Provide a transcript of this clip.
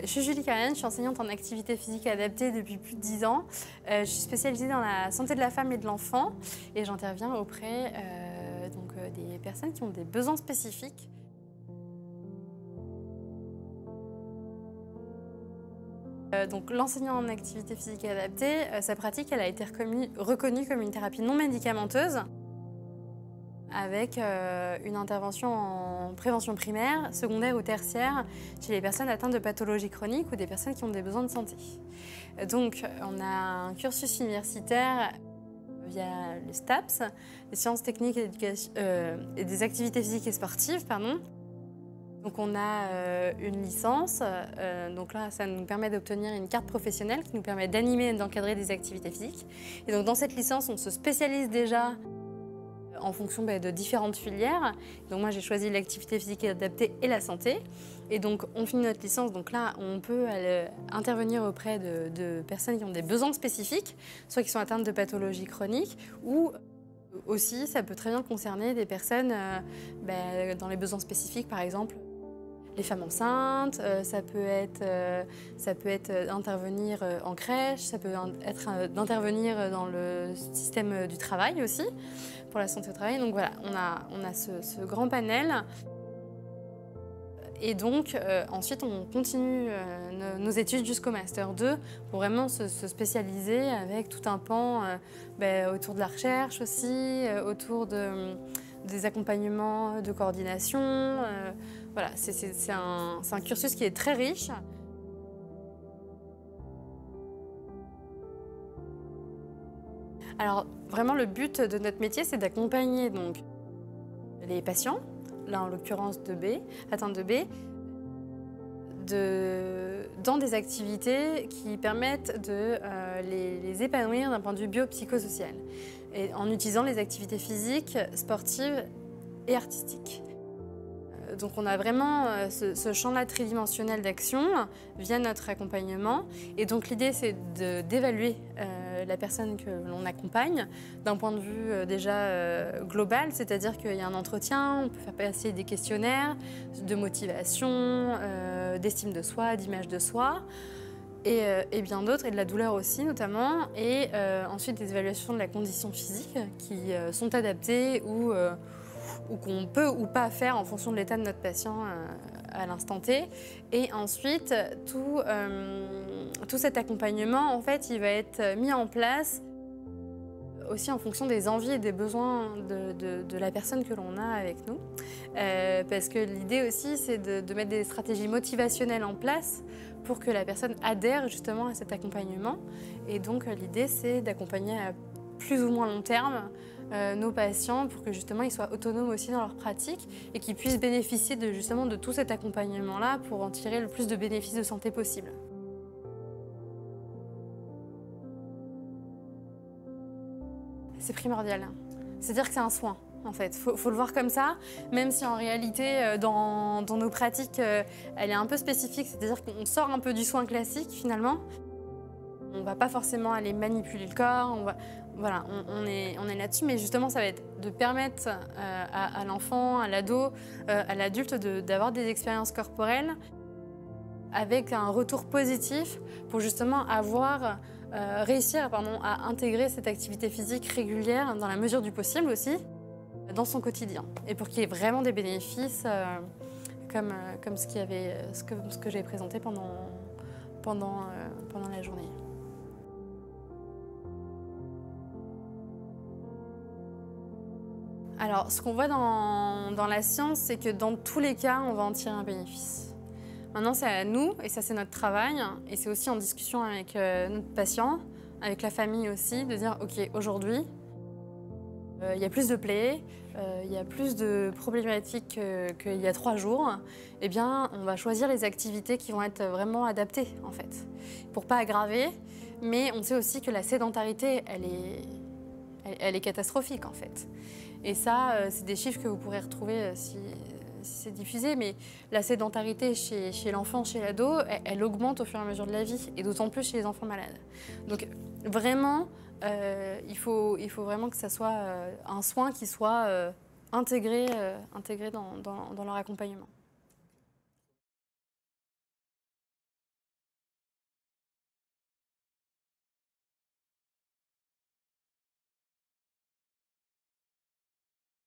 Je suis Julie Karian, je suis enseignante en activité physique adaptée depuis plus de 10 ans. Je suis spécialisée dans la santé de la femme et de l'enfant et j'interviens auprès des personnes qui ont des besoins spécifiques. Donc l'enseignant en activité physique adaptée, sa pratique elle a été reconnue comme une thérapie non médicamenteuse avec une intervention en prévention primaire, secondaire ou tertiaire chez les personnes atteintes de pathologies chroniques ou des personnes qui ont des besoins de santé. Donc on a un cursus universitaire via le STAPS, les sciences techniques et des activités physiques et sportives, pardon. Donc on a une licence, donc là ça nous permet d'obtenir une carte professionnelle qui nous permet d'animer et d'encadrer des activités physiques. Et donc dans cette licence on se spécialise déjà en fonction de différentes filières. Donc moi j'ai choisi l'activité physique adaptée et la santé. Et donc on finit notre licence, donc là on peut intervenir auprès de personnes qui ont des besoins spécifiques, soit qui sont atteintes de pathologies chroniques ou aussi ça peut très bien concerner des personnes dans les besoins spécifiques, par exemple les femmes enceintes, ça peut être d'intervenir en crèche, ça peut être d'intervenir dans le système du travail aussi, pour la santé au travail. Donc voilà, on a ce grand panel. Et donc ensuite on continue nos études jusqu'au Master 2 pour vraiment se spécialiser avec tout un pan autour de la recherche aussi, autour des accompagnements de coordination. Voilà, c'est un cursus qui est très riche. Alors vraiment le but de notre métier c'est d'accompagner donc les patients, là en l'occurrence atteints de B, dans des activités qui permettent de les épanouir d'un point de vue biopsychosocial, et en utilisant les activités physiques, sportives et artistiques. Donc on a vraiment ce champ-là tridimensionnel d'action via notre accompagnement. Et donc l'idée c'est d'évaluer la personne que l'on accompagne d'un point de vue déjà global, c'est-à-dire qu'il y a un entretien, on peut faire passer des questionnaires de motivation, d'estime de soi, d'image de soi. Et bien d'autres, et de la douleur aussi notamment, et ensuite des évaluations de la condition physique qui sont adaptées ou qu'on peut ou pas faire en fonction de l'état de notre patient à l'instant T. Et ensuite, tout cet accompagnement, en fait, il va être mis en place aussi en fonction des envies et des besoins de la personne que l'on a avec nous. Parce que l'idée aussi, c'est de mettre des stratégies motivationnelles en place pour que la personne adhère justement à cet accompagnement. Et donc l'idée, c'est d'accompagner à plus ou moins long terme nos patients pour que justement ils soient autonomes aussi dans leur pratique et qu'ils puissent bénéficier justement de tout cet accompagnement-là pour en tirer le plus de bénéfices de santé possible. C'est primordial. C'est-à-dire que c'est un soin, en fait. Faut le voir comme ça, même si en réalité, dans nos pratiques, elle est un peu spécifique, c'est-à-dire qu'on sort un peu du soin classique, finalement. On ne va pas forcément aller manipuler le corps, voilà, on est là-dessus, mais justement, ça va être de permettre à l'enfant, à l'ado, à l'adulte d'avoir des expériences corporelles avec un retour positif pour justement réussir à intégrer cette activité physique régulière dans la mesure du possible aussi dans son quotidien et pour qu'il y ait vraiment des bénéfices comme ce que j'ai présenté pendant la journée. Alors, ce qu'on voit dans la science, c'est que dans tous les cas, on va en tirer un bénéfice. Maintenant, c'est à nous, et ça c'est notre travail, et c'est aussi en discussion avec notre patient, avec la famille aussi, de dire « Ok, aujourd'hui, il y a plus de plaies, il y a plus de problématiques qu'il y a 3 jours, eh bien, on va choisir les activités qui vont être vraiment adaptées, en fait, pour pas aggraver, mais on sait aussi que la sédentarité, elle est catastrophique, en fait. Et ça, c'est des chiffres que vous pourrez retrouver si c'est diffusé, mais la sédentarité chez l'enfant, chez l'ado, elle augmente au fur et à mesure de la vie, et d'autant plus chez les enfants malades. Donc vraiment, il faut vraiment que ça soit un soin qui soit intégré dans leur accompagnement.